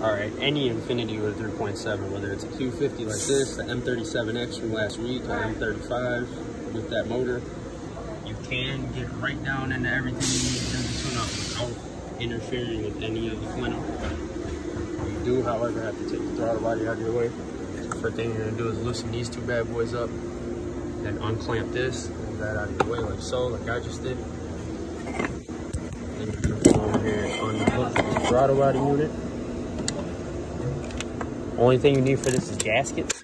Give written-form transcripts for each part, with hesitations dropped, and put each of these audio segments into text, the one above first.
All right, any Infiniti with a 3.7, whether it's a Q50 like this, the M37X from last week, or M35 with that motor, you can get right down into everything you need to tune up without interfering with any of the flinting. You do, however, have to take the throttle body out of your way. So the first thing you're gonna do is loosen these two bad boys up, then unclamp this, move that out of your way like so, like I just did. Then you're gonna come over here and unhook the throttle body unit. Only thing you need for this is gaskets.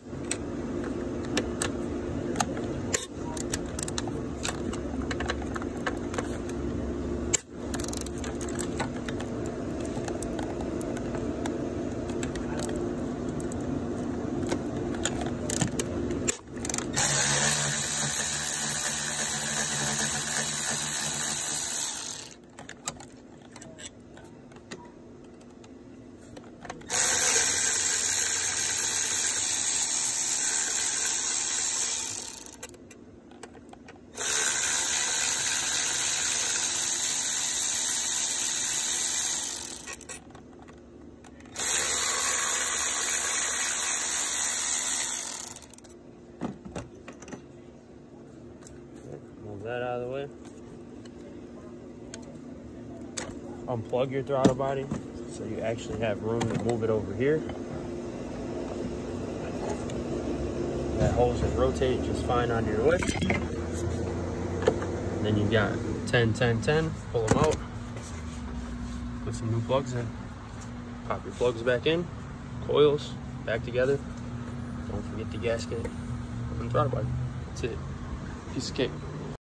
Move that out of the way. Unplug your throttle body so you actually have room to move it over here. That hose will rotate just fine on your way. And then you got 10, 10, 10. Pull them out. Put some new plugs in. Pop your plugs back in. Coils back together. Don't forget the gasket and throttle body. That's it. Piece of cake.